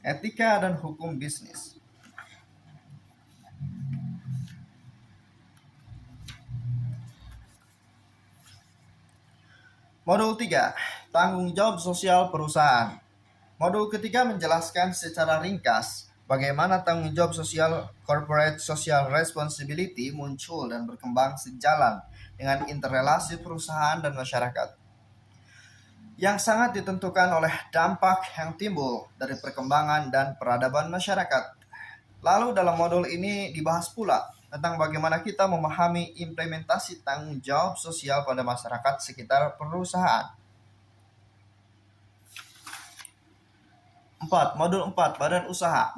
Etika dan hukum bisnis. Modul 3, tanggung jawab sosial perusahaan. Modul ketiga menjelaskan secara ringkas bagaimana tanggung jawab sosial corporate social responsibility muncul dan berkembang sejalan dengan interrelasi perusahaan dan masyarakat, yang sangat ditentukan oleh dampak yang timbul dari perkembangan dan peradaban masyarakat. Lalu dalam modul ini dibahas pula tentang bagaimana kita memahami implementasi tanggung jawab sosial pada masyarakat sekitar perusahaan. 4. Modul 4, badan usaha.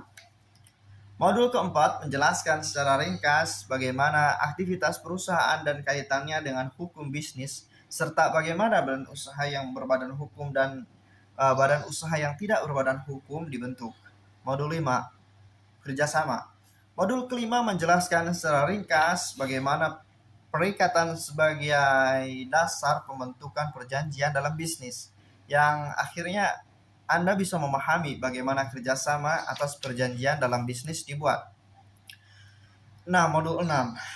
Modul keempat menjelaskan secara ringkas bagaimana aktivitas perusahaan dan kaitannya dengan hukum bisnis, serta bagaimana badan usaha yang berbadan hukum dan badan usaha yang tidak berbadan hukum dibentuk. Modul 5, kerjasama. Modul kelima menjelaskan secara ringkas bagaimana perikatan sebagai dasar pembentukan perjanjian dalam bisnis, yang akhirnya Anda bisa memahami bagaimana kerjasama atas perjanjian dalam bisnis dibuat. Nah, modul 6,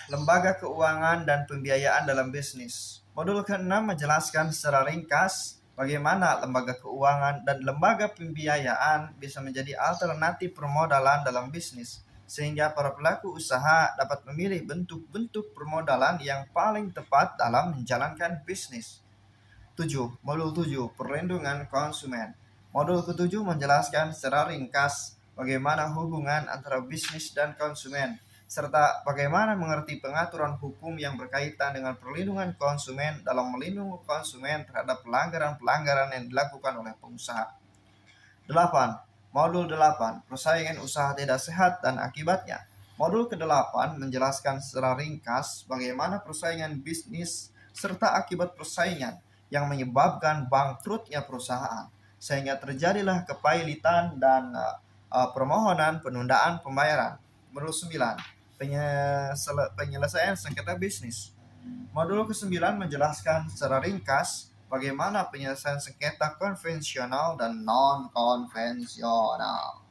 lembaga keuangan dan pembiayaan dalam bisnis. Modul ke-6 menjelaskan secara ringkas bagaimana lembaga keuangan dan lembaga pembiayaan bisa menjadi alternatif permodalan dalam bisnis, sehingga para pelaku usaha dapat memilih bentuk-bentuk permodalan yang paling tepat dalam menjalankan bisnis. 7. Modul 7, perlindungan konsumen. Modul ke-7 menjelaskan secara ringkas bagaimana hubungan antara bisnis dan konsumen, serta bagaimana mengerti pengaturan hukum yang berkaitan dengan perlindungan konsumen dalam melindungi konsumen terhadap pelanggaran-pelanggaran yang dilakukan oleh pengusaha. 8. Modul 8, persaingan usaha tidak sehat dan akibatnya. Modul ke-8 menjelaskan secara ringkas bagaimana persaingan bisnis serta akibat persaingan yang menyebabkan bangkrutnya perusahaan, sehingga terjadilah kepailitan dan permohonan penundaan pembayaran. Modul 9, penyelesaian sengketa bisnis. Modul ke-9 menjelaskan secara ringkas bagaimana penyelesaian sengketa konvensional dan non-konvensional.